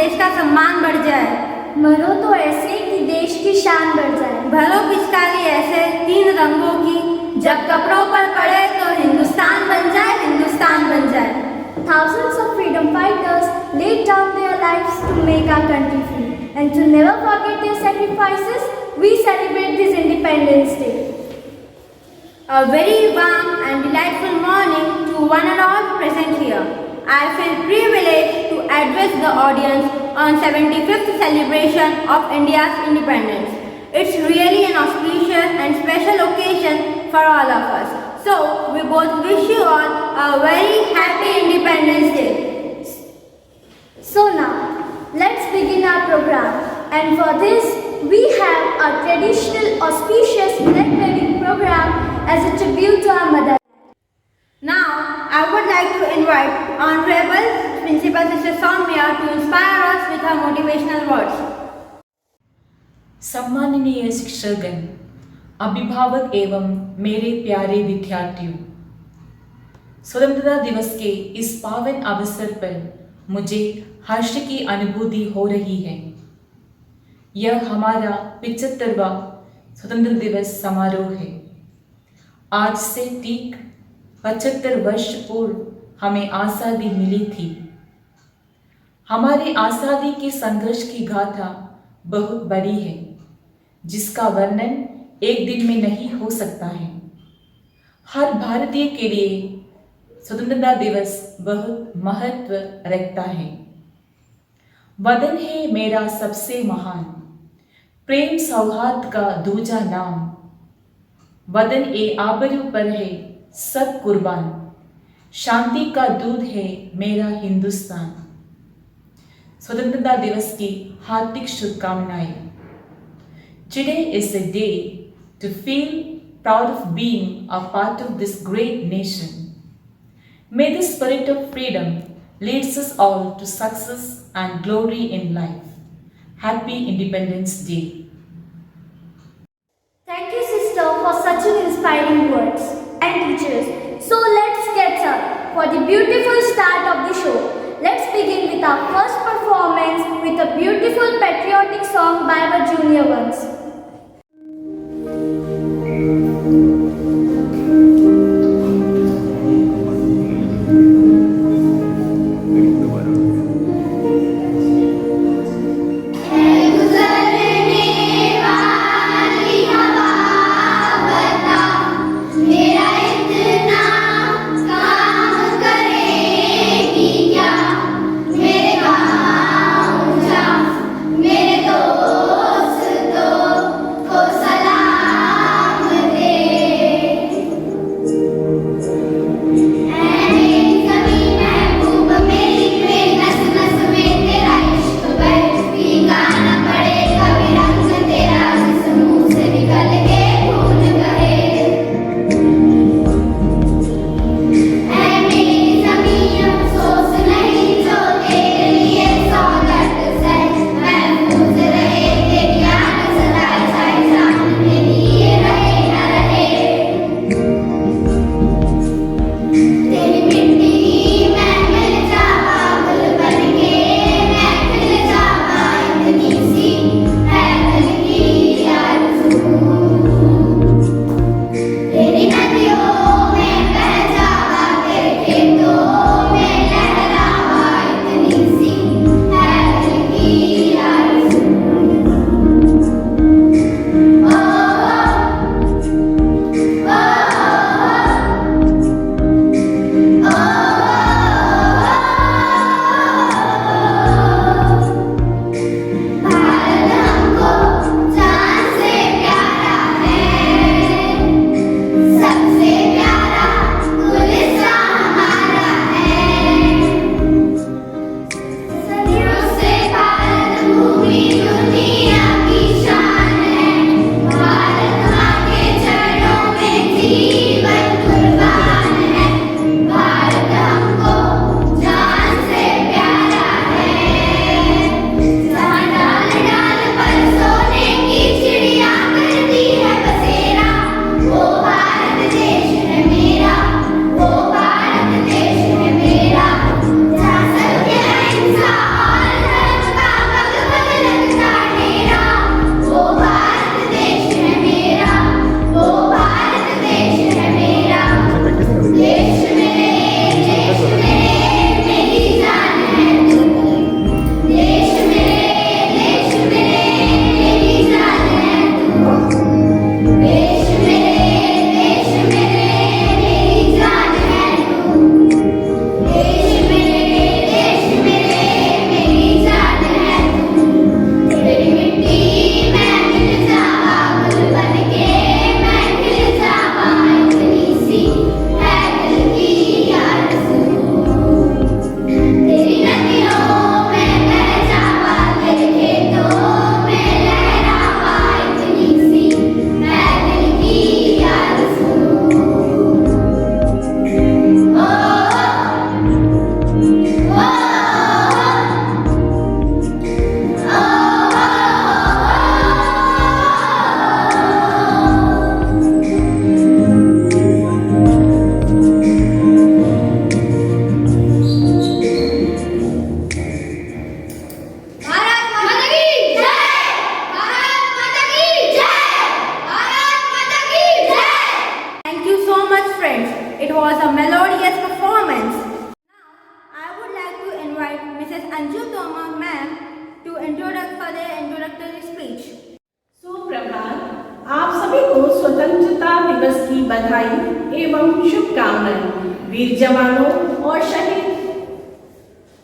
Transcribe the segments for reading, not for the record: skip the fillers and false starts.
देश का सम्मान बढ़ जाए। मरो तो ऐसे कि देश की शान बढ़ जाए। भरो पिचकारी ऐसे 3 रंगों की, जब कपड़ों पर पड़े तो हिंदुस्तान बन जाए, हिंदुस्तान बन जाए। Thousands of freedom fighters laid down their lives to make our country free, and to never forget their sacrifices, we celebrate this Independence Day. A very warm and delightful morning to one and all present here. I feel privileged to address the audience on 75th celebration of India's independence. It's really an auspicious and special occasion for all of us. So, we both wish you all a very happy Independence Day. So now, let's begin our program. And for this, we have our traditional auspicious neck wedding program as a tribute to our mother. Now, I would like to invite Honorable Principal Sister Soumya to inspire us with her motivational words. सम्माननीय शिक्षकगण, अभिभावक एवं मेरे प्यारे विद्यार्थियों, स्वतंत्रता दिवस के इस पावन अवसर पर मुझे हर्ष की अनुभूति हो रही है। यह हमारा 75वां स्वतंत्रता दिवस समारोह है। आज से ठीक 75 वर्ष पूर्व हमें आज़ादी मिली थी। हमारी आज़ादी की संघर्ष की गाथा बहुत बड़ी है, जिसका वर्णन एक दिन में नहीं हो सकता है। हर भारतीय के लिए स्वतंत्रता दिवस बहुत महत्व रखता है। वतन है मेरा सबसे महान, प्रेम सौहार्द का दूजा नाम। वतन ए आबरू पर है सब कुर्बान, शांति का दूध है मेरा हिंदुस्तान। स्वतंत्रता दिवस की हार्दिक शुभकामनाएं। Today is a day to feel proud of being a part of this great nation. May the spirit of freedom leads us all to success and glory in life. Happy Independence Day. Thank you, sister, for such an inspiring words and teachers. So let's get started for the beautiful start of the show. Let's begin with our first performance with a beautiful patriotic song by our junior ones. मेरे दोस्तों It was a melodious performance. Now, I would like to invite Mrs. Anju Toma ma'am to for their introductory speech. सुप्रभात। आप सभी को स्वतंत्रता दिवस की बधाई एवं शुभकामनाएं। वीर जवानों और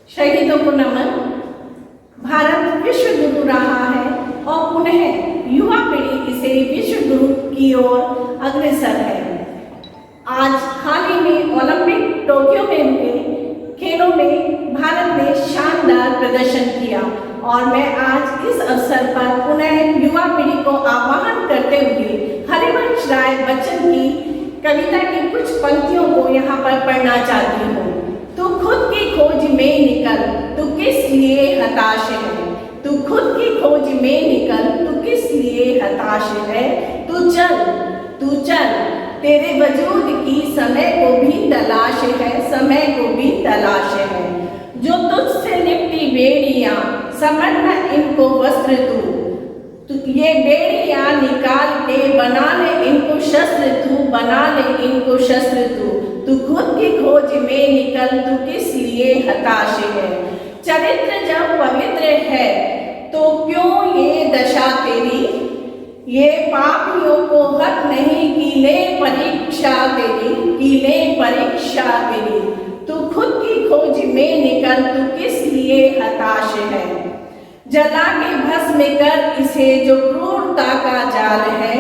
शहीदों को नमन। भारत विश्व गुरु रहा है और पुनः युवा पीढ़ी इसे विश्व गुरु की ओर अग्रसर है। आज हाल ही में ओलंपिक टोक्यो में हुए खेलों में भारत ने शानदार प्रदर्शन किया और मैं आज इस अवसर पर पुनः युवा पीढ़ी को आह्वान करते हुए हरिवंश राय बच्चन की कविता की कुछ पंक्तियों को यहाँ पर पढ़ना चाहती हूँ। तू खुद की खोज में निकल, तू किस लिए हताश है। तू खुद की खोज में निकल, तू किस लिए हताश है। तू चल, तेरे वजूद की समय को भी तलाश है, समय को भी तलाश है। जो तुझसे लिपटी बेड़ियां, समझ न इनको वस्त्र तू ये बेड़ियां निकाल के बना ले इनको शस्त्र तू, बना ले इनको शस्त्र तू खुद की खोज में निकल, तू किस लिए हताश है। चरित्र जब पवित्र है तो क्यों ये दशा तेरी, ये पापियों को हक नहीं की ले परीक्षा तेरी। तू खुद की खोज में निकल, तू किस लिए हताश है। जला के भस्म कर इसे जो क्रूरता का जाल है।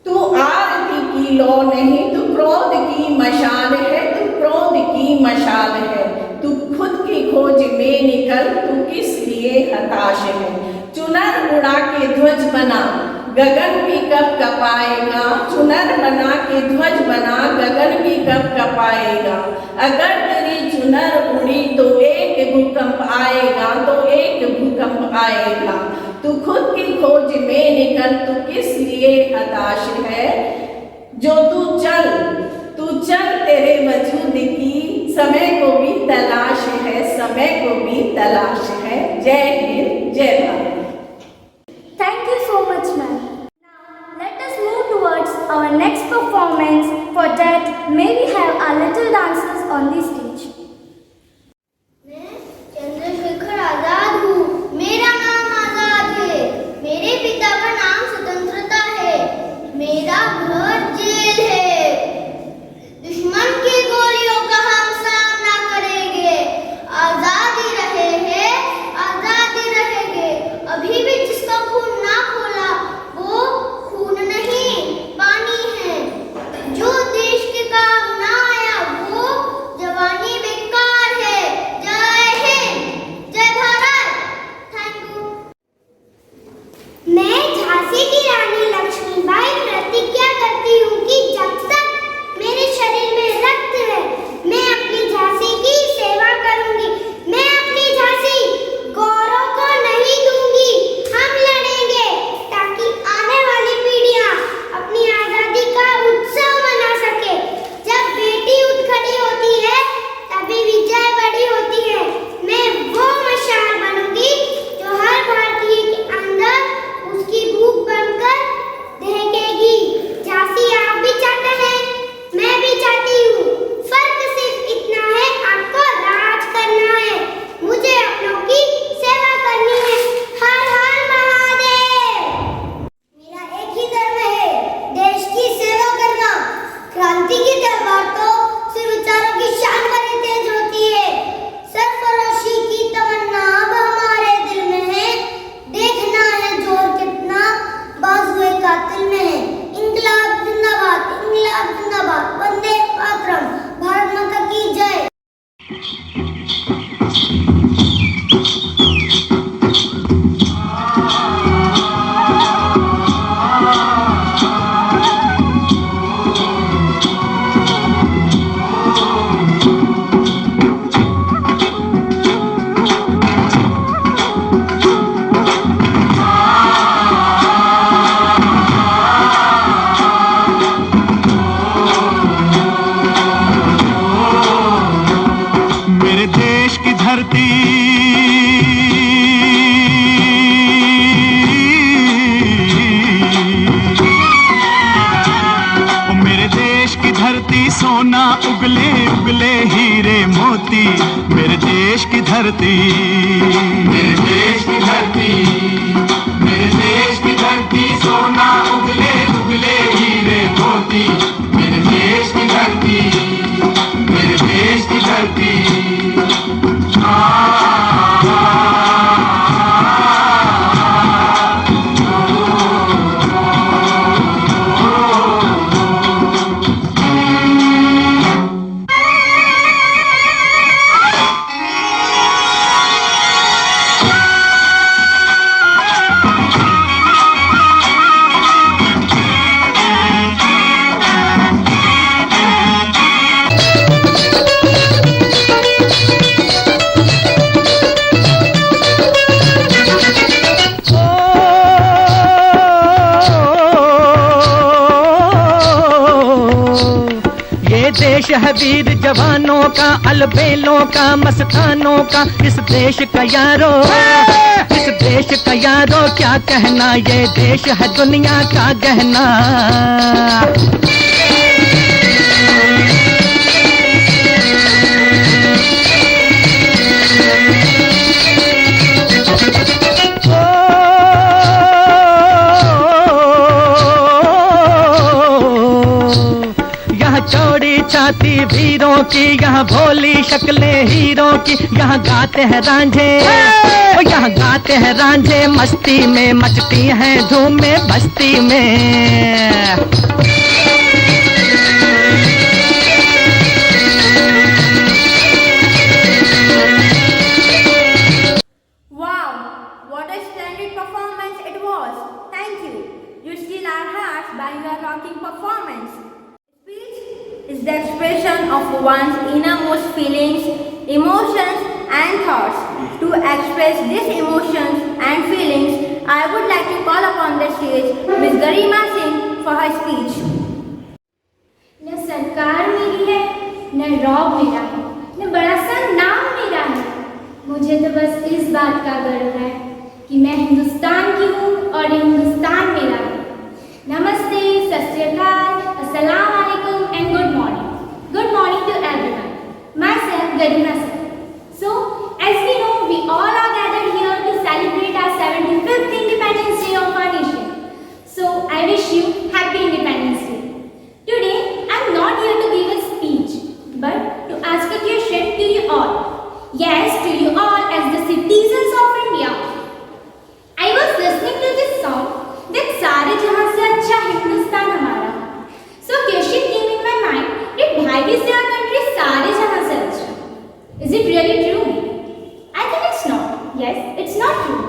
तू आरती की लौ नहीं, तू क्रोध की मशाल है, तू क्रोध की मशाल है। तू खुद की खोज में निकल, तू किस लिए हताश है। चुनर उड़ा के ध्वज बना, गगन भी कब कपाएगा। चुनर बना के ध्वज बना, गगन भी कब कपाएगा। अगर तेरी चुनर उड़ी तो एक भूकंप आएगा, तू खुद की खोज में निकल, तू किस लिए हताश है। जो तू चल तेरे वजूद की समय को भी तलाश है। जय हिंद, जय Bharat. Thank you so much, ma'am. Now, let us move towards our next performance. For that, may we have our little dancers on the stage. मैं चंद्रशेखर आजाद हूँ, मेरा नाम आजाद है। मेरे पिता का नाम स्वतंत्रता है, मेरा घर जेल है। दुश्मन की गोलियों का हम सामना करेंगे, आजादी रहेंगे। अभी भी जिसका खून ना खोला वो खून नहीं पानी है। जो देश के काम ना आया वो जवानी धरती सोना उगले उगले हीरे मोती, मेरे देश की धरती, मेरे देश की धरती, मेरे देश की धरती सोना उगले उगले हीरे मोती, मेरे देश की धरती, मेरे देश की धरती। देश है वीर जवानों का, अलबेलों का, मस्तानों का, इस देश का यारो, इस देश का यारो क्या कहना, ये देश है दुनिया का गहना। छाती वीरों की, यहाँ भोली शक्लें हीरों की, यहाँ गाते हैं रांझे, यहाँ गाते हैं रांझे मस्ती में, मचती हैं धूमें बस्ती में। Wow, what a splendid performance it was. Thank you. You steal our hearts by your rocking performance. Speech is the expression of one's innermost feelings, emotions and thoughts. To express these emotions and feelings, I would like to call upon the stage Ms. Garima Singh for her speech. न सरकार मेरी है, न Rob मेरा है, न बड़ा सा नाम मेरा है। मुझे तो बस इस बात का गर्व है कि मैं हिंदुस्तान की हूँ और ये हिंदुस्तान मेरा है। नमस्ते, सत श्री अकाल, अस्सलाम वालेकुम and good morning. Good morning to everyone. Myself, Garima Singh. So, as we know, we all are gathered here to celebrate our 75th Independence Day of our nation. So, I wish you Happy Independence Day. Today, I am not here to give a speech, but to ask a question to you all. Yes, to you all as the citizens of India. I was listening to this song that सारे जहां से अच्छा हिंदुस्तान हमारा. So question came in my mind that why is our country सारे जहां से अच्छा? Is it really true? I think it's not. Yes, it's not true.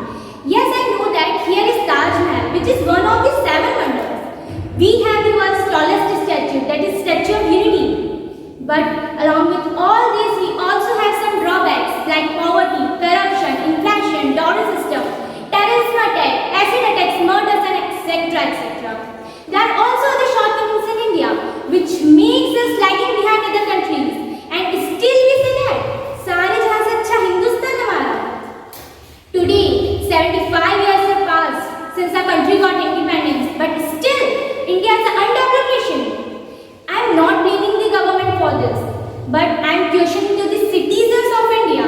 Yes, I know that here is Taj Mahal, which is one of the 7 wonders. We have the world's tallest statue, that is Statue of Unity. But along with all this, we also have some drawbacks like poverty, corruption, inflation, dowry system, terrorism attack, acid attacks, murders, and etc. etc. There are also the shortcomings in India, which makes us lagging behind other countries. And still we say that सारे जहां से अच्छा हिंदुस्तान हमारा. Today, 75 years have passed since our country got independence, but still India is an undeveloped nation. I am not blaming the government for this, but I am questioning to the citizens of India.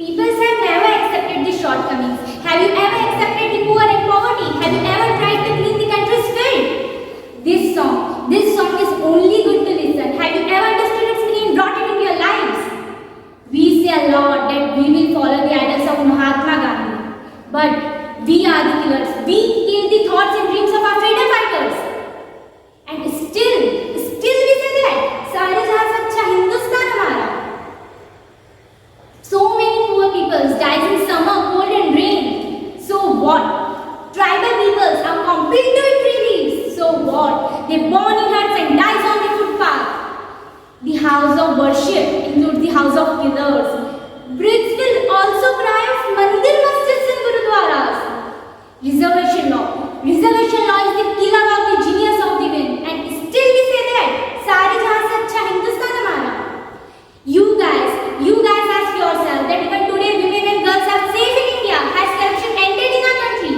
People have never accepted the shortcomings. Have you ever accepted the poor and poverty? Have you ever tried to clean the country's filth? This song is only good to listen. Have you ever understood its meaning and brought it into your lives? We say a lot that we will follow the ideas of Mahatma Gandhi, but we are the killers. We kill the thoughts and dreams of our freedom fighters. And still we say that सारे जहां से अच्छा हिंदुस्तान हमारा. So many poor people dies in summer, cold and rain. So what? Tribal peoples are compelled to eat tree leaves. So what? They born in huts and dies on the footpath. The house of worship includes the house of killers. Brits will also cry of mandir, masjids and gurudwaras. Reservation law is the killer of the genius of the wind. And still we say that सारे जहां से अच्छा हिंदुस्तान हमारा. You guys ask yourself that even today women and girls are safe in India. Has corruption ended in our country?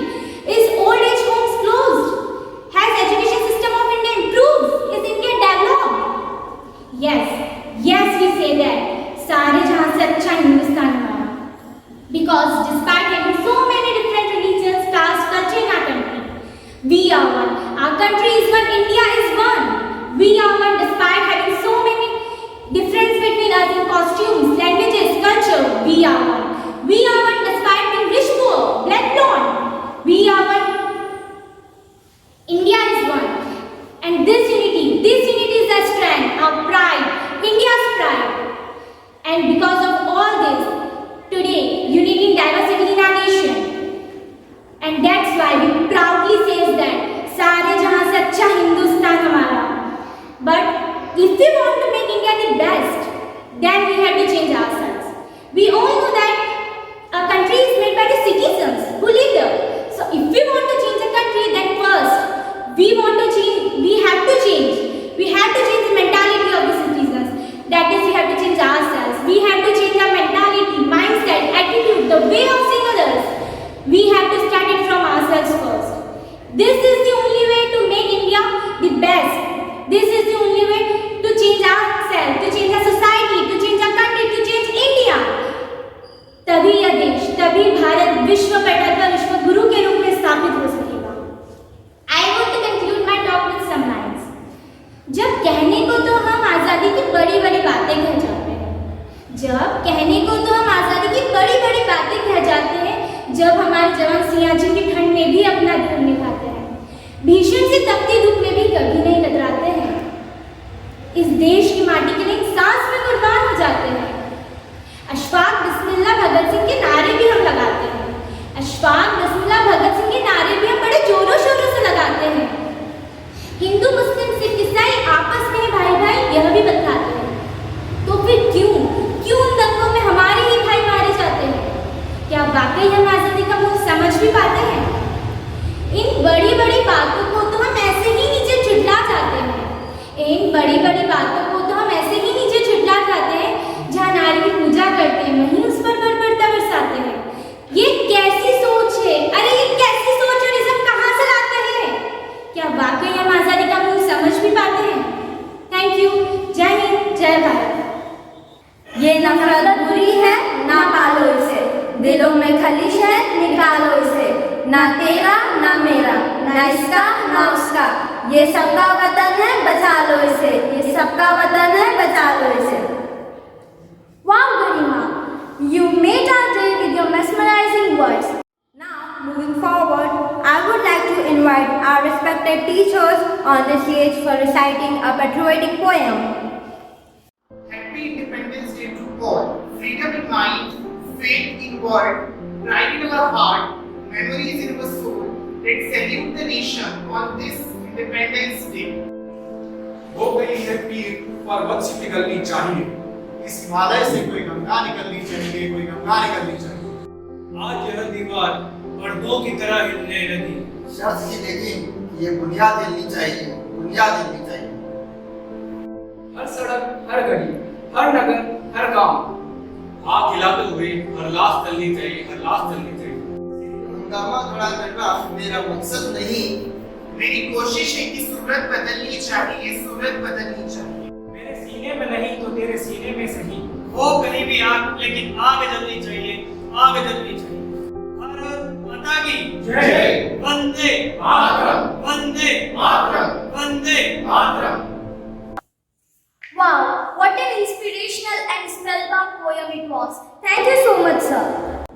Is old age homes closed? Has education system of India improved? Is India developed? को तो हम आज़ादी की बड़ी बड़ी बातें कह जाते हैं, कहने को तो हम आज़ादी की बड़ी बड़ी बातें कह जाते हैं, जब हमारे जवान सियाचिन की ठंड में भी अपना धर्म निभाते हैं, भीषण से तपती धूप में भी कभी नहीं कतराते हैं, इस देश की माटी के लिए सांस में कुर्बान हो जाते हैं। अशफाक बिस्मिल्लाह भगत सिंह के नारे भी हम लगाते हैं, अशफाक बिस्मिल्लाह भगत सिंह के नारे भी हम बड़े जोरों शोरों से लगाते हैं। हिंदू मुस्लिम सिख ईसाई आपस में भाई भाई यह भी बतलाते हैं, तो फिर क्यों उन दंगों में हमारे ही भाई मारे जाते हैं? क्या वाकई हम आज़ादी का मूल्य समझ भी पाते हैं? इन बड़ी बड़ी बातों को तो हम ऐसे ही नीचे झुठला जाते हैं, इन बड़ी बड़ी बातों को तो हम ऐसे ही नीचे झुठला जाते हैं, जहाँ नारी की पूजा करते हैं वहीं उस पर बर्बरता बरसाते हैं। ये कैसी सोच है? अरे ये कैसी सोच और इज़्म कहाँ से लाते हैं? क्या वाकई हम आज़ादी का मूल्य समझ भी पाते हैं? Thank you. जय हिंद, जय भारत। ये नफरत बुरी है, ना पालो इसे, दिलों में खलिश है, निकालो इसे, ना तेरा ना मेरा, ना इसका ना उसका, ये सबका वतन है, बचा लो इसे, ये सबका वतन है, बचा लो इसे। Wow, Garima, you made our day with your mesmerizing words. Now, moving forward, I would like to invite our respected teachers on the stage for reciting a patriotic poem. Happy Independence Day to all. Freedom in mind, faith in word, pride in our heart, memories in our soul. Let's salute the nation on this Independence Day. हो गई है पीर पर वत्स पिघलनी चाहिए, इस हिमालय से कोई गंगा निकलनी चाहिए, कोई गंगा निकलनी चाहिए। आज यह दीवार पर्दों की तरह हिलने लगी, शर्त की लेकिन ये बुनियाद हिलनी चाहिए, बुनियाद हिलनी चाहिए। हर सड़क, हर गली, हर नगर, हर गांव, आग खिलाते हुए हर लाश चलनी चाहिए, हर लाश चलनी चाहिए। हंगामा खड़ा करना मेरा मकसद नहीं, मेरी कोशिश है कि सूरत बदलनी चाहिए, सूरत बदलनी चाहिए। मेरे सीने में नहीं तो तेरे सीने में सही, हो कहीं भी आग लेकिन आग जलनी चाहिए, आग जलनी चाहिए। भारत माता की जय, Vande Mataram, Vande Mataram, Vande Mataram. Wow, what an inspirational and spellbound poem it was. Thank you so much, sir.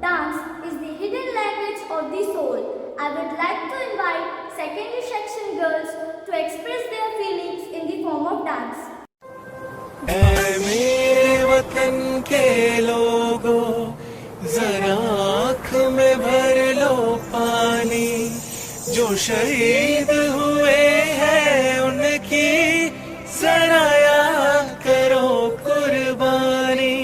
Dance is the hidden language of the soul. I would like to invite secondary section girls to express their feelings in the form of dance. ऐ मेरे वतन के लोगों, जरा आँख में भर लो पानी, जो शहीद हुए हैं उनकी जरा याद करो कुर्बानी।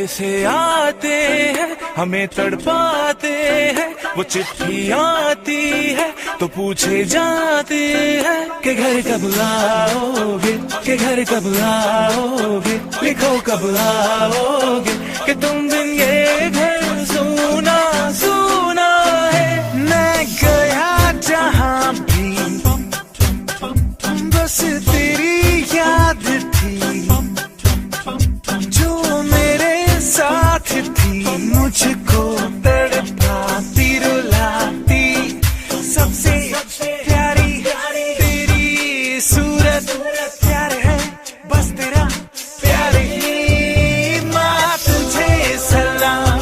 से आते हैं हमें तड़पाते हैं, वो चिट्ठी आती है तो पूछे जाते हैं कि घर कब आओगे, कि घर कब आओगे, लिखो कब आओगे, कि तुम दिन ये घर सुना सुना है। मैं गया जहाँ भी बस तेरी याद थी, जो मेरे साथ थी, मुझको तड़पाती रुलाती, सबसे प्यारी तेरी सूरत प्यार है, बस तेरा प्यार ही। माँ तुझे सलाम,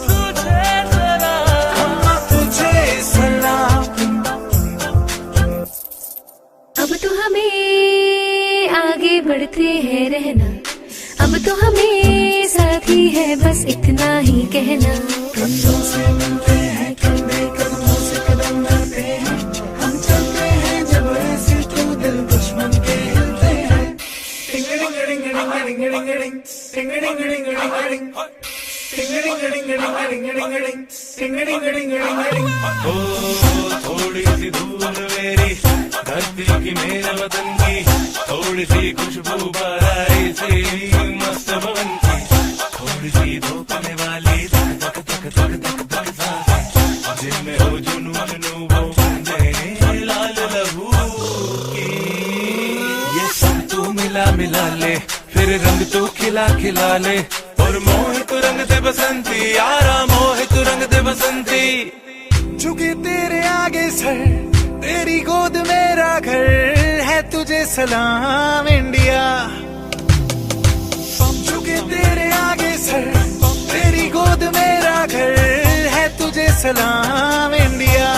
तुझे सलाम, माँ तुझे सलाम। अब तो हमें आगे बढ़ते हैं रहना, अब तो हमें साथी है बस इतना ही कहना। कंधों से मिलते हैं, कंधे कदमों से कदम मिलते हैं, हम चलते हैं जब ऐसे तो दिल दुश्मन के हिलते हैं। टिंग टिंग टिंग टिंग टिंग टिंग टिंग टिंग टिंग टिंग टिंग टिंग थोड़ी सी धूल मेरी धरती की, मेरे वतन की, थोड़ी सी खुशबू बाराई सी मस्त पवन की, थोड़ी सी धोखने वाली धक धक धक धक धक धक, जिनमें हो जुनून वो बंदे लाल लहू की। ये सब तू मिला मिला ले, फिर रंग तो खिला खिला ले, और मोहित रंग से बसंती आराम सुनती। झुके तेरे आगे सर, तेरी गोद मेरा घर है, तुझे सलाम इंडिया। झुके तेरे आगे सर, तेरी गोद मेरा घर है, तुझे सलाम इंडिया।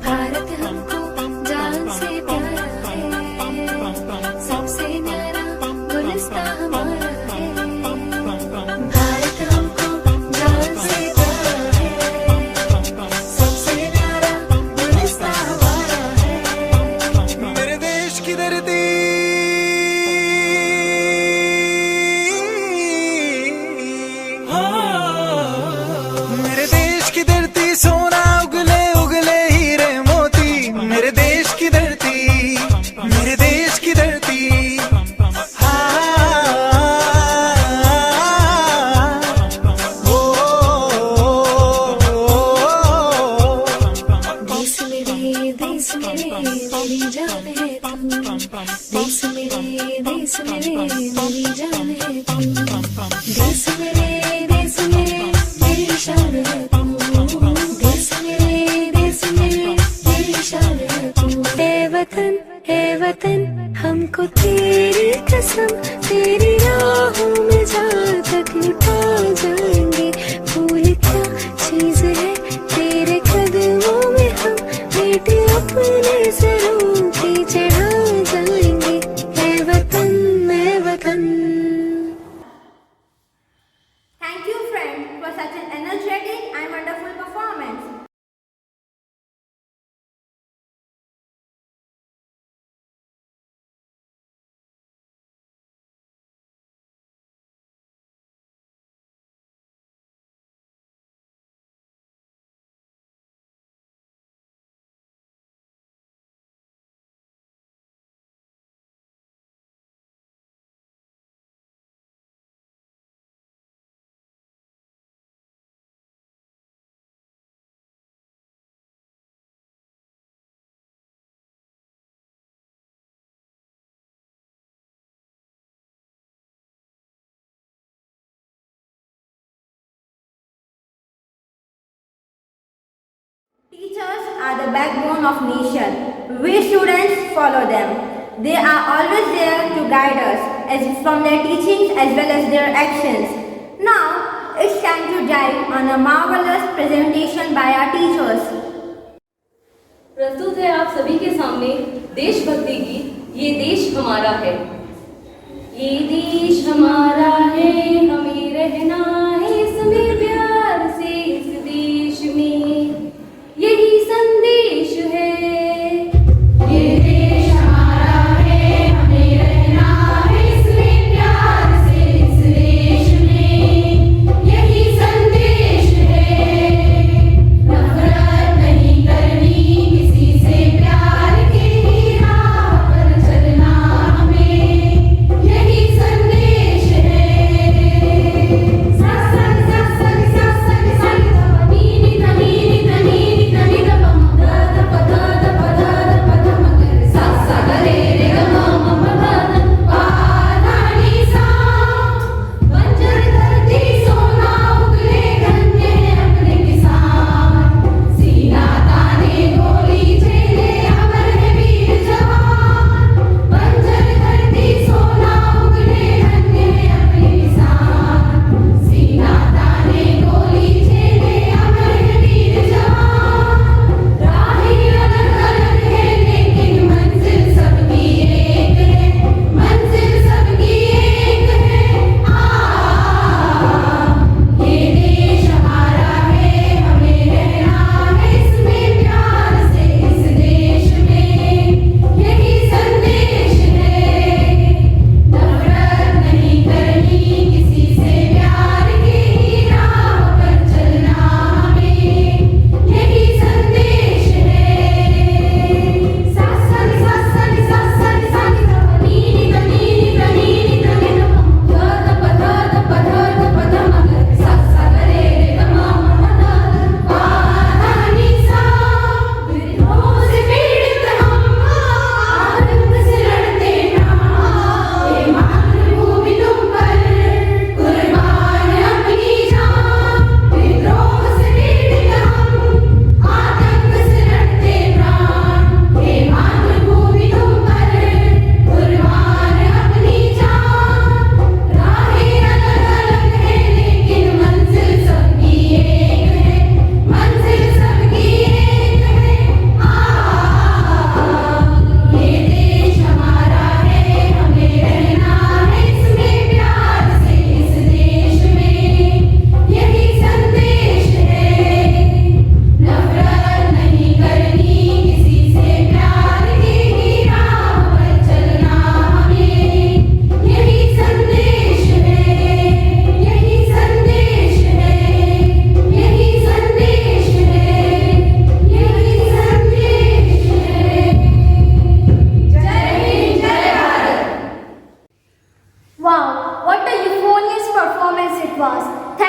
भारत हमको जान से प्यारा है, सबसे न्यारा गुलिस्तां हमारा है। भारत हमको जान से प्यारा है, सबसे न्यारा गुलिस्तां हमारा है। मेरे देश की धरती, मेरे देश की धरती सोना उगले उगले हीरे मोती। मेरे देश की धरती, मेरे देश की धरती। देश मेरे मेरी जान है तू। देश मेरे मेरी जान है तू। देश मेरे मेरी शान है तू। देश मेरे मेरी शान है तू। हे वतन हमको तेरी कसम, तेरी राहों में जहाँ तक लुटा जाएंगे। फूल क्या चीज है तेरे कदमों में, हम बेटे अपने सरों पे चढ़ा जाएंगे। है वतन मैं वतन। Thank you, friends, for such an energetic and wonderful performance. Teachers are the backbone of nation. We students follow them. They are always there to guide us, as from their teachings as well as their actions. Now, it's time to dive on a marvelous presentation by our teachers. प्रस्तुत है आप सभी के सामने देशभक्ति गीत ये देश हमारा है। ये देश हमारा है, हमें रहना है इसमें प्यार से, इस देश में यही संदेश है। ये देश हमारा है, हमें रहना है इसमें प्यार से, इस देश में यही संदेश है। नफरत नहीं करनी किसी से, प्यार की राह पर चलना हमें यही संदेश है।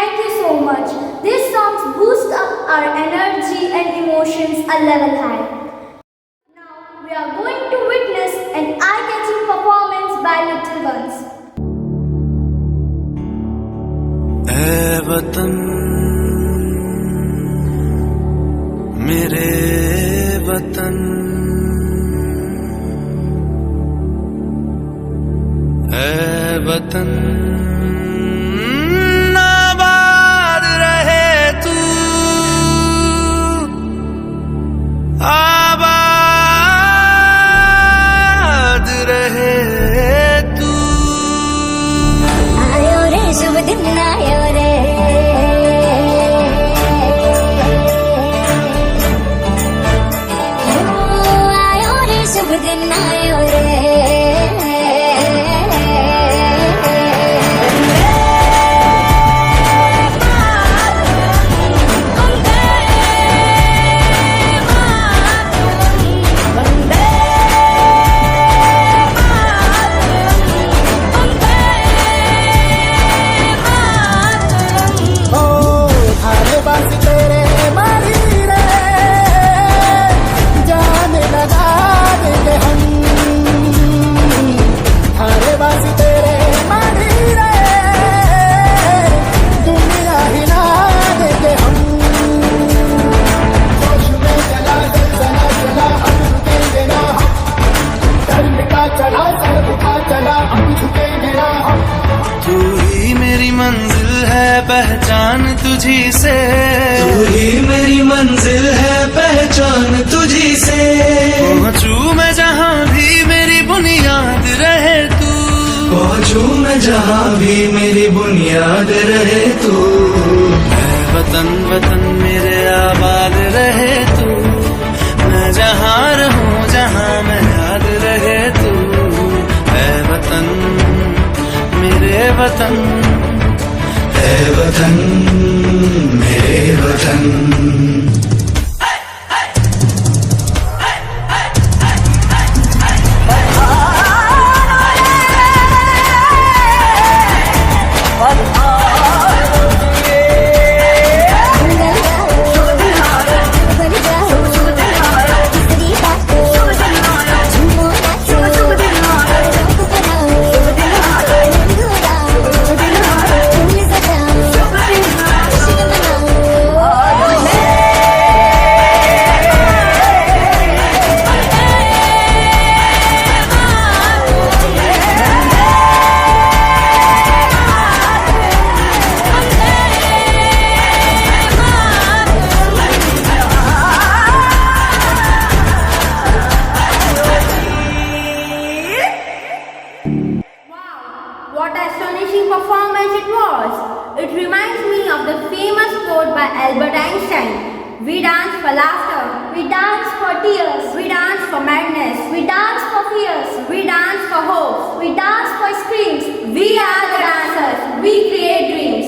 Thank you so much. These songs boost up our energy and emotions a level high. Now we are going to witness an eye-catching performance by little ones. ऐ वतन मेरे वतन, ऐ वतन आबाद रहे तू, आबाद रहे तू। आयो रे शुभ दिन आयो रे, आयो रे शुभ दिन आयो रे। तू ही मेरी मंजिल है पहचान तुझी से, तू ही मेरी मंजिल है पहचान तुझी से। पहुँचूं मैं जहाँ भी मेरी बुनियाद रहे तू, पहुँचूं मैं जहाँ भी मेरी बुनियाद रहे तू। ऐ वतन वतन मेरे आबाद रहे तू, मैं जहाँ रहूं जहाँ मैं याद रहे तू। ऐ वतन मेरे वतन, ऐ वतन मेरे वतन। What an astonishing performance it was! It reminds me of the famous quote by Albert Einstein. We dance for laughter. We dance for tears. We dance for madness. We dance for fears. We dance for hope. We dance for screams. We are the dancers. We create dreams.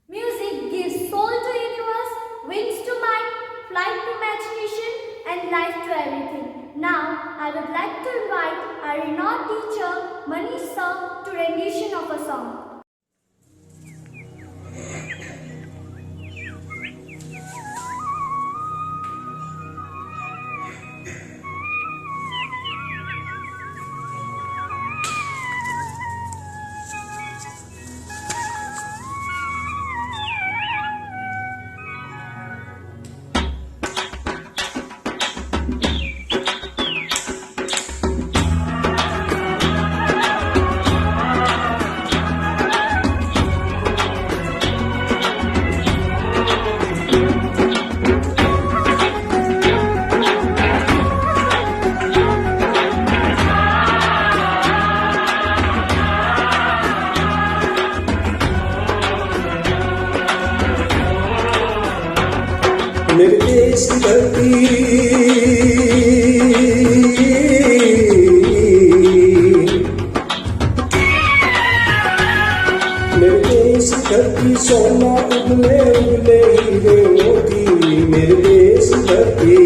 Music gives soul to universe, wings to mind, flight to imagination, and life to everything. Now, I would like to invite our renowned teacher, Manish sir, to rendition of a song. मेरे देश की धरती, मेरे देश की धरती सोना उगले उगले हीरे मोती। मेरे देश की धरती,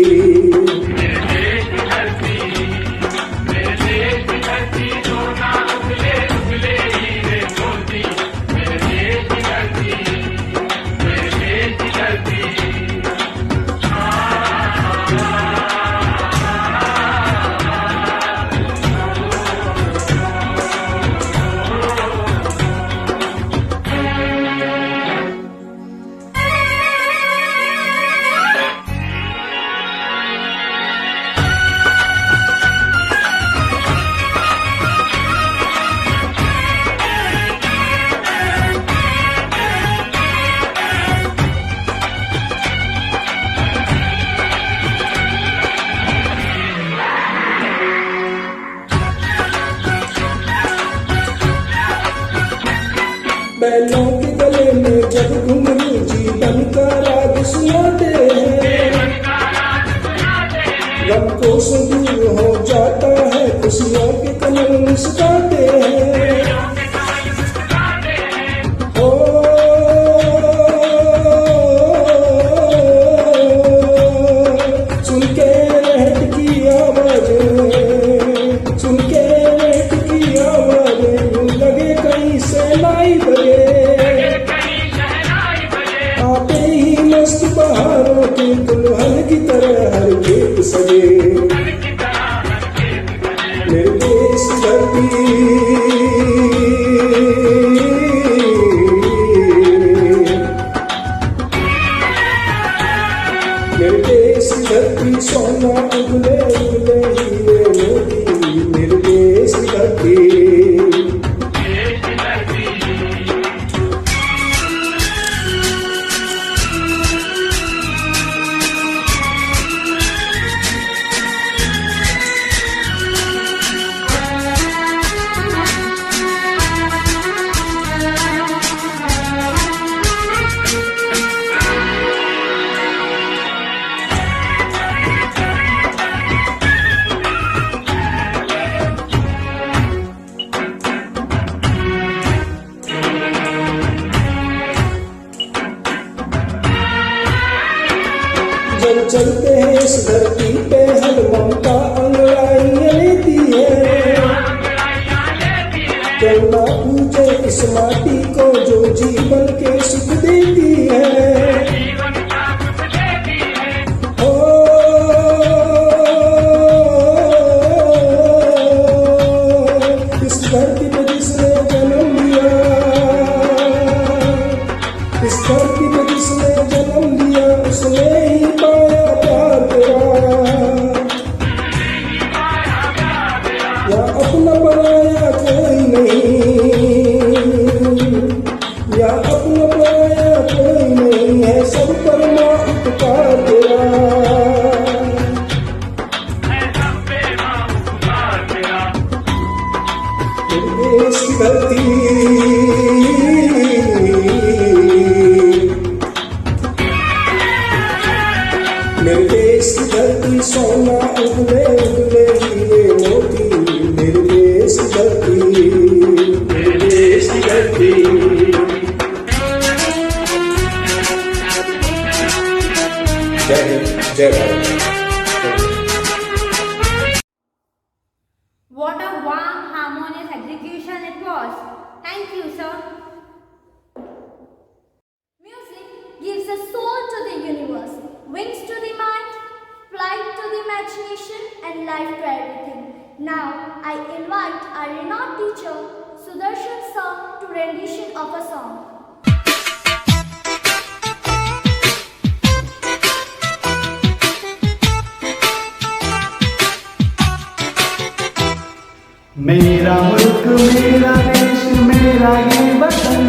सोना उगले उगले हीरे मोती। मेरे देश की धरती में जब घुंघरू जीवन का राग सुनाते हैं, गम को दूर हो जाता है, खुशियों के कमल मुस्काते हैं। ओ सुन के रहट की आवाजें, सुन के रहट की आवाजें, यूं लगे कहीं सहनाई बजे, आते ही मस्त बहारों की दुल्हन की तरह हर खेत सजे। मेरे देश की धरती, मेरे देश की धरती सोना उगले उगले हीरे मोती, मेरे देश की धरती। जब चलते हैं इस धरती पे हर ममता अंगड़ाइयां लेती है, क्यों ना पूछे इस माटी को जो जीवन के सुख देती है। ओ इस धरती पे जिसने जन्म लिया, इस धरती पे जिसने जन्म लिया, उसने ही पाया प्यार तेरा, या अपना पराया कोई नहीं, या अपना पराया कोई नहीं है, सब पर माँ उपकार तेरा। मेरे देश की धरती, मेरे देश की धरती सोना उगले उगले हीरे मोती, मेरे देश की धरती, मेरे देश की धरती। जय हिंद, जय Bharat. What a warm, harmonious execution it was. Thank you, sir. Music gives a soul to the universe, wings to the mind, flight to the imagination, and life to everything. Now, I invite our renowned teacher, Sudarshan sir, to rendition of a song. मेरा मुल्क मेरा देश मेरा ये वतन,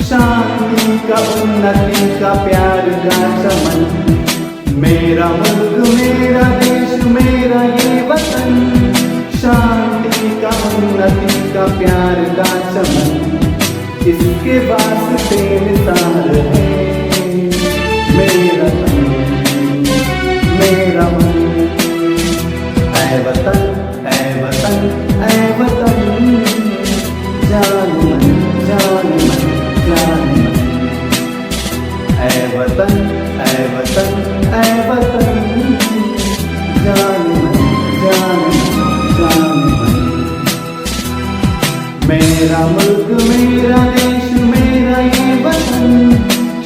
शांति का उन्नति का प्यार का चमन। मेरा मुल्क मेरा देश मेरा ये वतन, शांति का उन्नति का प्यार का चमन। इसके वास्ते निसार है मेरा तन, मेरा मन। ऐ वतन ऐ वतन ऐ वतन, जान मन जान मन जान मन। ऐ वतन ऐ वतन ऐ वतन, जान मन जान मन जान मन। मेरा मुल्क मेरा देश मेरा ये वतन,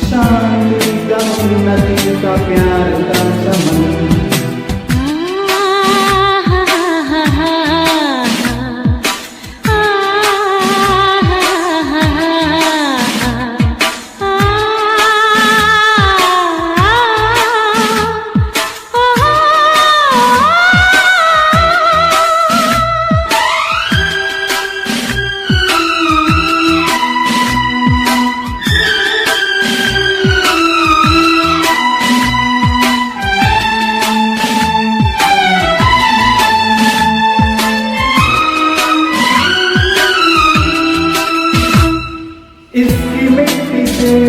शांति का उन्नति का प्यार का चमन।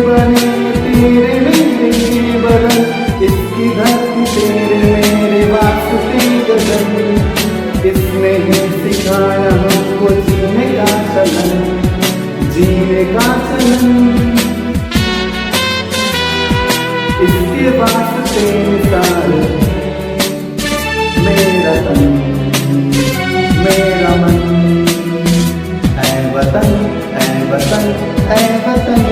बने तेरे मेरे ये बदन, इसकी धरती तेरे मेरे वास्ते गगन, इसने ही सिखाया हमको जीने का चलन, जीने का चलन। इसके वास्ते मिसाल मेरा तन मेरा मन, ऐ वतन ऐ वतन ऐ वतन,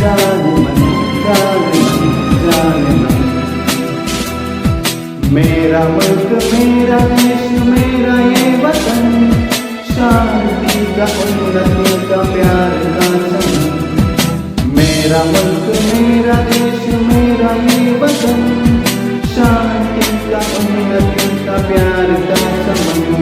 जाने मन जाने मन जाने मन। मेरा मुल्क मेरा देश मेरा ये वतन, शांति का उन्नति का प्यार का चमन। मेरा मुल्क मेरा देश मेरा ये वतन, शांति का उन्नति का प्यार का चमन।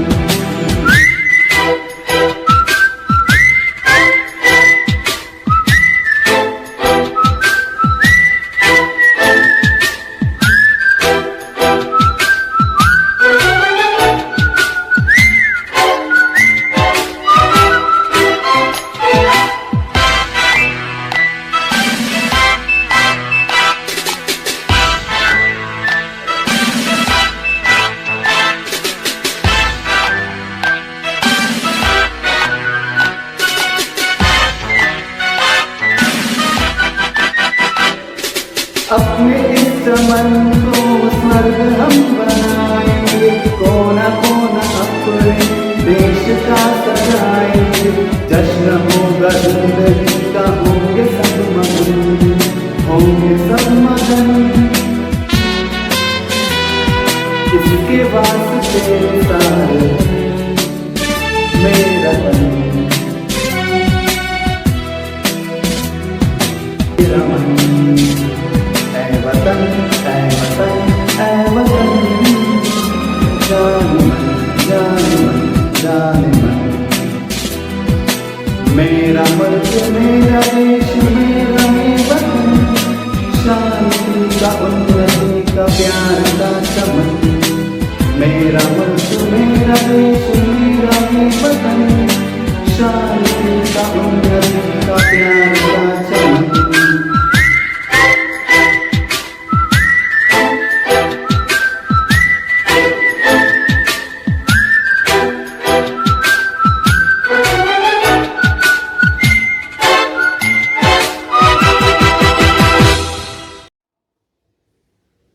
अपने इस चमन को स्वर्ग हम बनाएंगे, कोना कोना अपने देश का सजाएंगे। जश्न होगा जिंदगी का, होंगे सब मगन, होंगे सब मगन। इसके वास्ते सारे मेरा तन मेरा मन, ऐ वतन ऐ वतन ऐ वतन, जाने मन जाने मन जाने मन। मेरा मुल्क मेरा देश मेरा ये वतन, शांति का उन्नति का प्यार का चमन। मेरा मुल्क मेरा देश मेरा ये वतन, शांति का उन्नति का प्यार का चमन।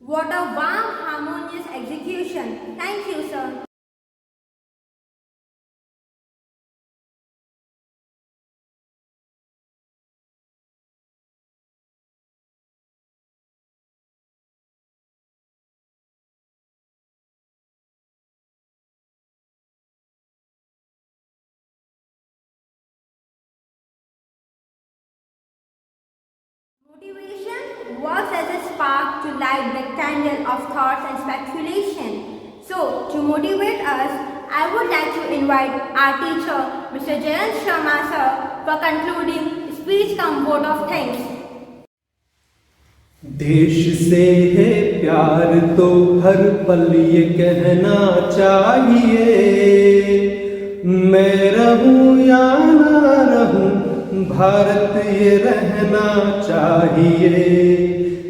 What a warm, harmonious execution. Thank you, sir. Motivation works as a spark to light the candle of thoughts and speculation. So, to motivate us, I would like to invite our teacher, Mr. Jayant Sharma sir, for concluding speech cum vote of thanks. देश से है प्यार तो हर पल ये कहना चाहिए, मैं रहूं या ना रहूं भारत ये रहना चाहिए।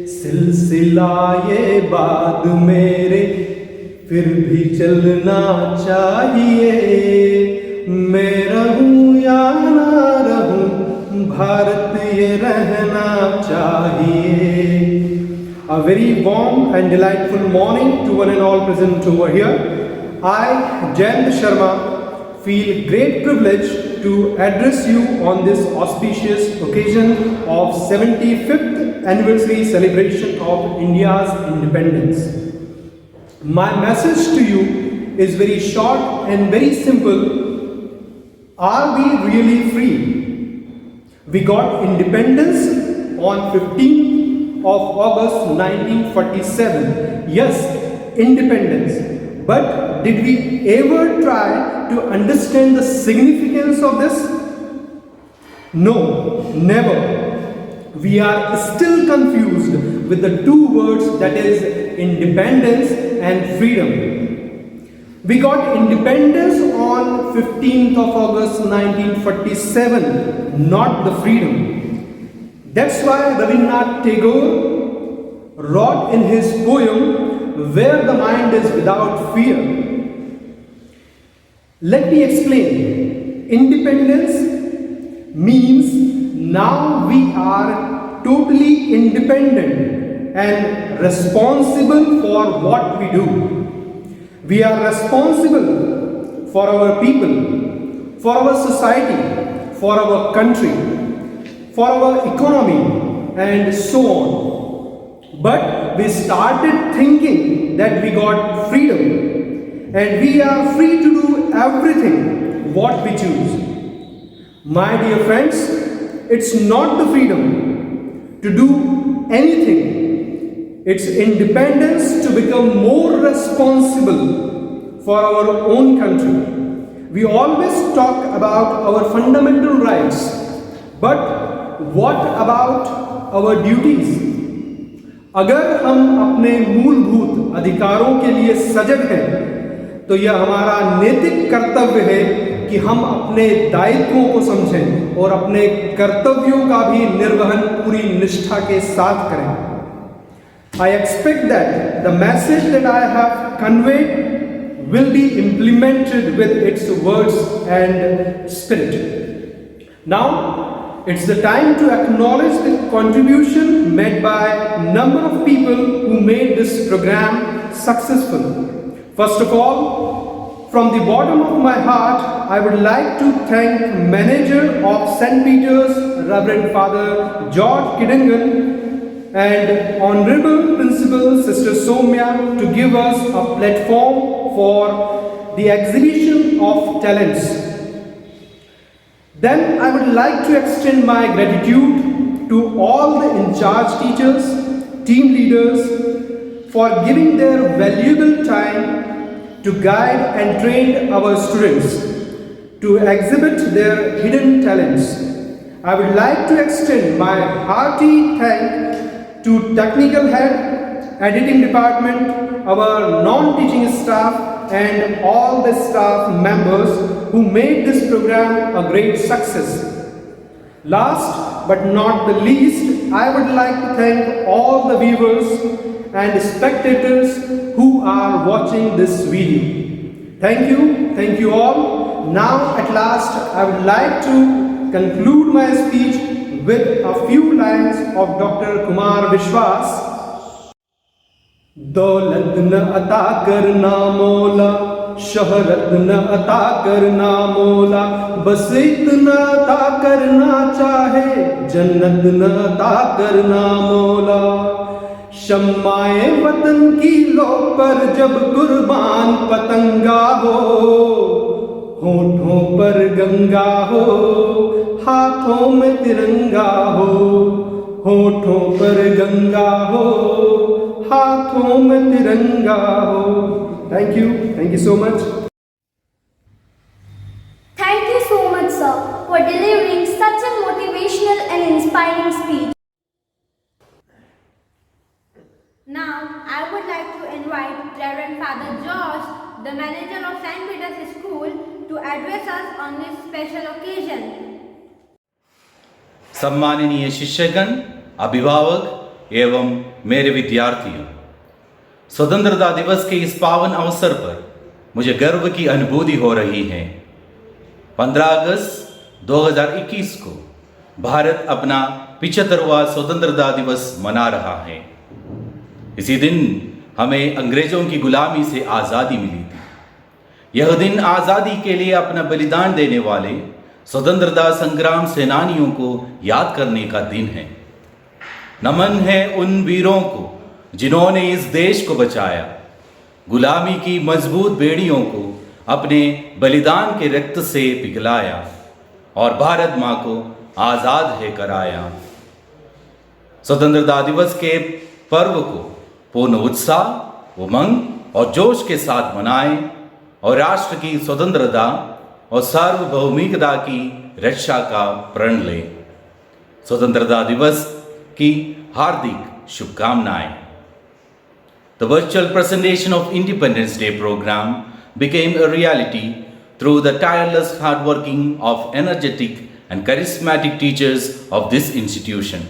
सिलसिला ये बाद मेरे फिर भी चलना चाहिए, मैं रहूं या ना रहूं भारत ये रहना चाहिए। A very warm and delightful morning to one and all present over here. I, Jayant Sharma, feel great privilege to address you on this auspicious occasion of 75th anniversary celebration of India's independence. My message to you is very short and very simple. Are we really free? We got independence on 15th of August 1947. Yes, independence. But did we ever try to understand the significance of this? No, never. We are still confused with the two words, that is independence and freedom. We got independence on 15th of August 1947, not the freedom. That's why Rabindranath Tagore wrote in his poem, Where the Mind is Without Fear. Let me explain. Independence means now we are totally independent and responsible for what we do. We are responsible for our people, for our society, for our country, for our economy, and so on. But we started thinking that we got freedom and we are free to do everything what we choose. My dear friends, it's not the freedom to do anything. It's independence to become more responsible for our own country. We always talk about our fundamental rights, but what about our duties? अगर हम अपने मूलभूत अधिकारों के लिए सजग हैं, तो यह हमारा नैतिक कर्तव्य है कि हम अपने दायित्वों को समझें और अपने कर्तव्यों का भी निर्वहन पूरी निष्ठा के साथ करें. I expect that the message that I have conveyed will be implemented with its words and spirit. Now, it's the time to acknowledge the contribution made by a number of people who made this program successful. First of all, from the bottom of my heart, I would like to thank manager of St. Peter's, Reverend Father George Kidingan, and Honorable Principal Sister Somya to give us a platform for the exhibition of talents. Then I would like to extend my gratitude to all the in-charge teachers, team leaders for giving their valuable time to guide and train our students to exhibit their hidden talents. I would like to extend my hearty thanks to technical head, editing department, our non-teaching staff and all the staff members who made this program a great success. Last but not the least, I would like to thank all the viewers and spectators who are watching this video. Thank you all. Now at last I would like to conclude my speech with a few lines of Dr. Kumar Vishwas. दौलत न अता करना मौला, शहरत न अता करना मौला, बस इतना अता करना चाहे, जन्नत न अता करना मौला. शम्माए वतन की लो पर जब कुर्बान पतंगा हो, होठों पर गंगा हो, हाथों में तिरंगा हो, होठों पर गंगा हो, हाथों में तिरंगा हो. Thank you so much. Thank you so much, sir, for delivering such a motivational and inspiring speech. Now, I would like to invite Reverend Father George, the manager of St. Peter's School, to address us on this special occasion. सम्माननीय शिक्षकगण, अभिभावक एवं मेरे विद्यार्थियों, स्वतंत्रता दिवस के इस पावन अवसर पर मुझे गर्व की अनुभूति हो रही है. 15 अगस्त 2021 को भारत अपना 75वां स्वतंत्रता दिवस मना रहा है. इसी दिन हमें अंग्रेजों की गुलामी से आज़ादी मिली थी. यह दिन आज़ादी के लिए अपना बलिदान देने वाले स्वतंत्रता संग्राम सेनानियों को याद करने का दिन है. नमन है उन वीरों को जिन्होंने इस देश को बचाया, गुलामी की मजबूत बेड़ियों को अपने बलिदान के रक्त से पिघलाया और भारत माँ को आज़ाद है कराया. स्वतंत्रता दिवस के पर्व को पूर्ण उत्साह, उमंग और जोश के साथ मनाएं और राष्ट्र की स्वतंत्रता और सार्वभौमिकता की रक्षा का प्रण लें. स्वतंत्रता दिवस की हार्दिक शुभकामनाएं. The virtual presentation of Independence Day program became a reality through the tireless hard working of energetic and charismatic teachers of this institution.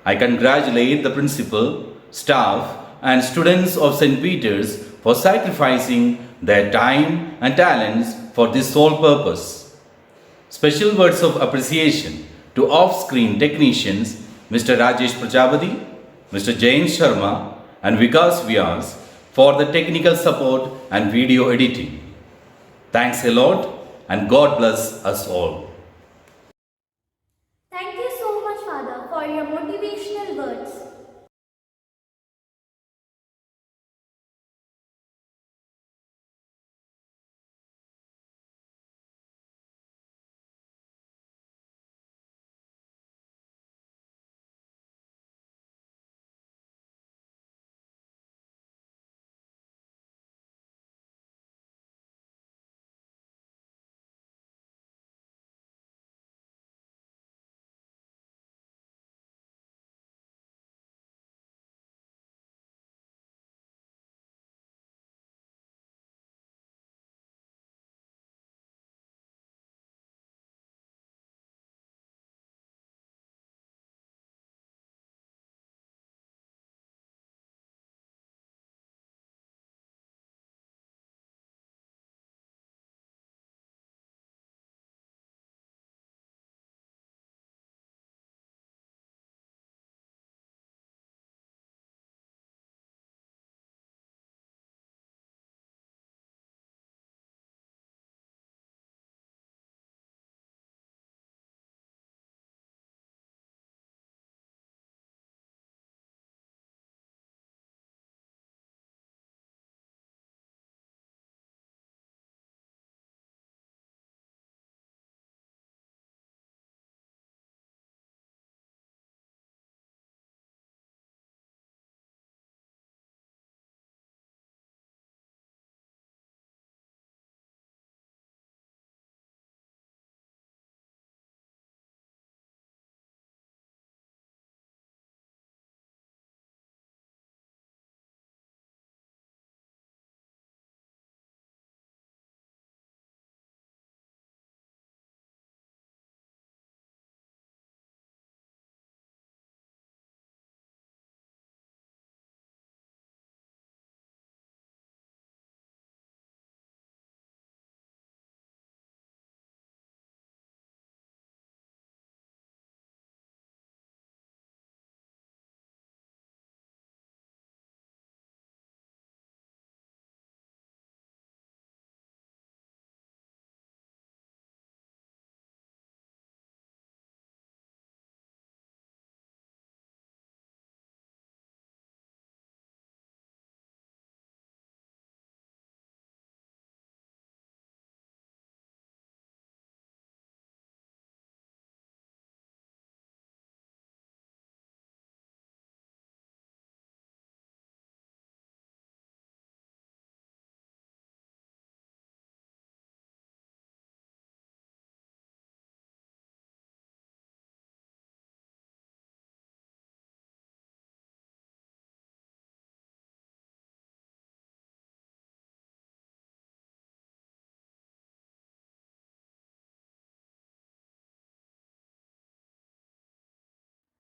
I congratulate the principal, staff, and students of St. Peter's for sacrificing their time and talents for this sole purpose. Special words of appreciation to off-screen technicians Mr. Rajesh Prajapati, Mr. Jain Sharma, and Vikas Vyas for the technical support and video editing. Thanks a lot, and God bless us all. Thank you so much, Father, for your motivational words.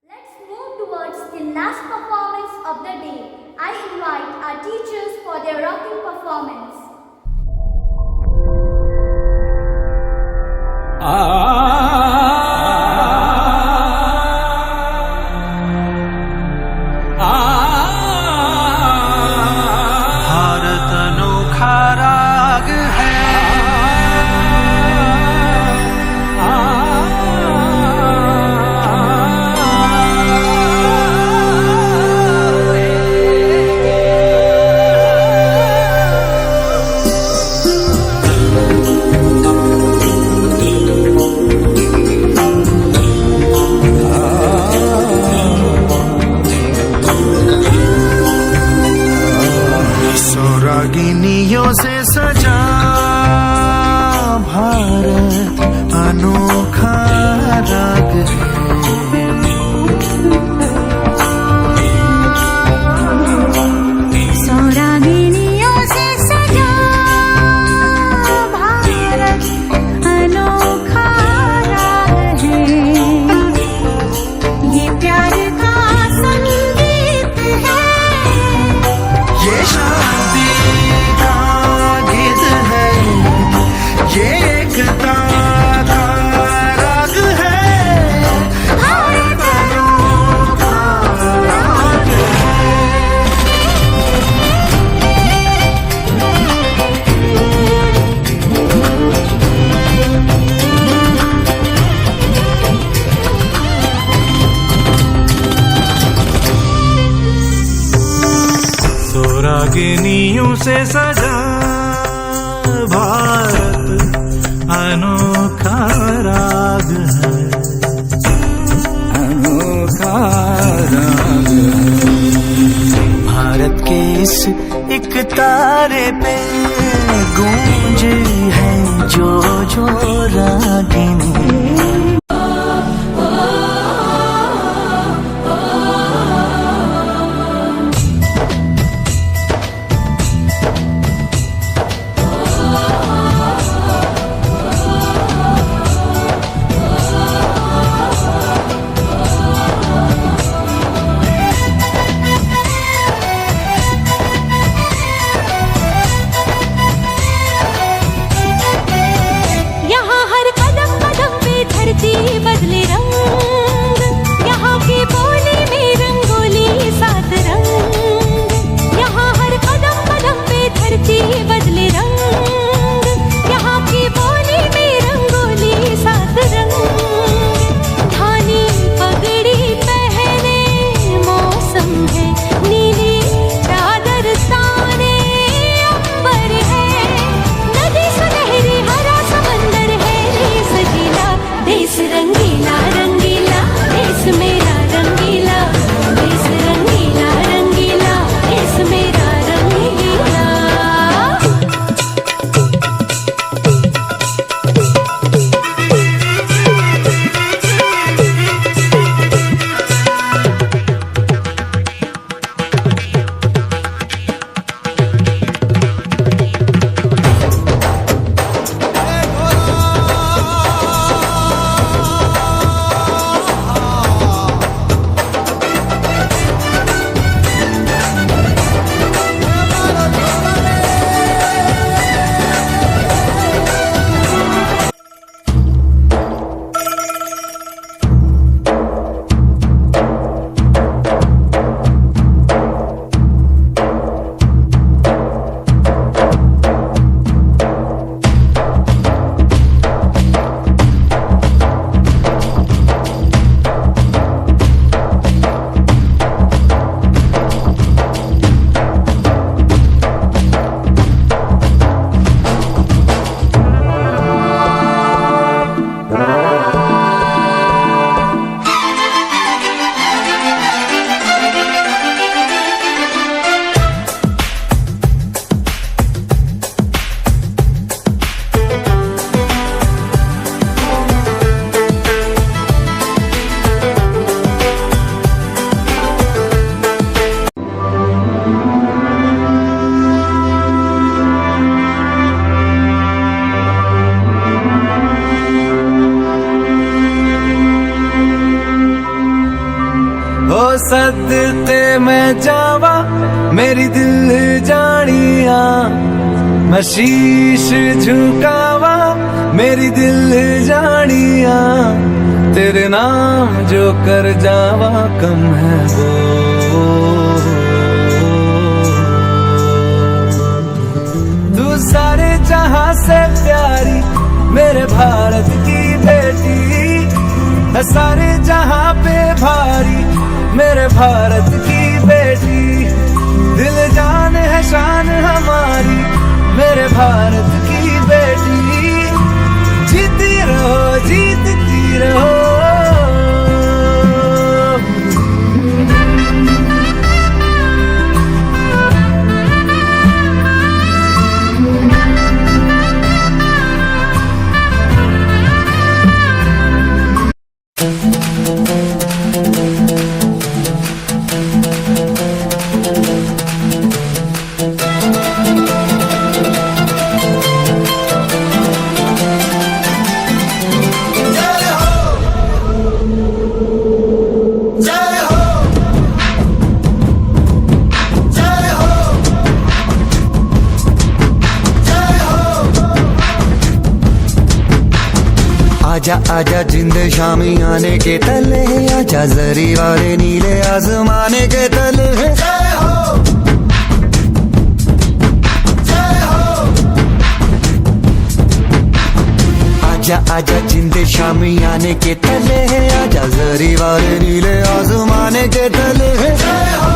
Let's move towards the last performance of the day. I invite our teachers for their rocking performance. Bharat अनोखा राग है, रागिनियों से सजा भारत अनोखा राग है, अनोखा राग है। भारत के इस एक तारे पे गूंज है जो जो रागिनी। बदले रंग, यहाँ की बोली में रंगोली सात रंग। यहाँ हर कदम कदम पे धरती बदले रंग, यहाँ की बोली में रंगोली सात रंग। धानी पगड़ी पहने मौसम है, नीली चादर ताने अंबर है। नदी सुनहरी हरा समंदर है, सजीला देश रंगीला रंगीला, देश मेरा रंगीला, देश रंगीला रंगीला, देश मेरा रंगीला। सदते मैं जावा मेरी दिल जानिया, मैं शीश झुकावा मेरी दिल जानिया। तेरे नाम जो कर जावा कम है वो, तू सारे जहां से प्यारी मेरे भारत की बेटी है, सारे जहां पे भारी मेरे भारत की बेटी। दिल जान है शान हमारी मेरे भारत की बेटी। जीती रहो जीतती रहो। आजा आजा जिंद शामी आने के तले, आजा जरी वाले नीले आसमाने के तले। जय हो जय हो। आजा आजा जिंद शामी आने के तले, आजा जरी वाले नीले आसमाने के तले। जय हो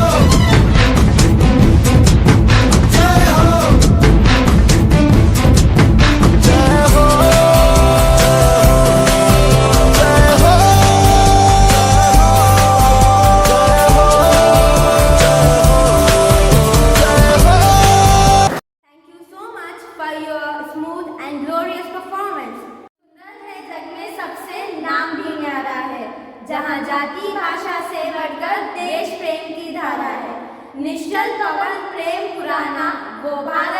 निश्चल पवन प्रेम पुराना, वो भारत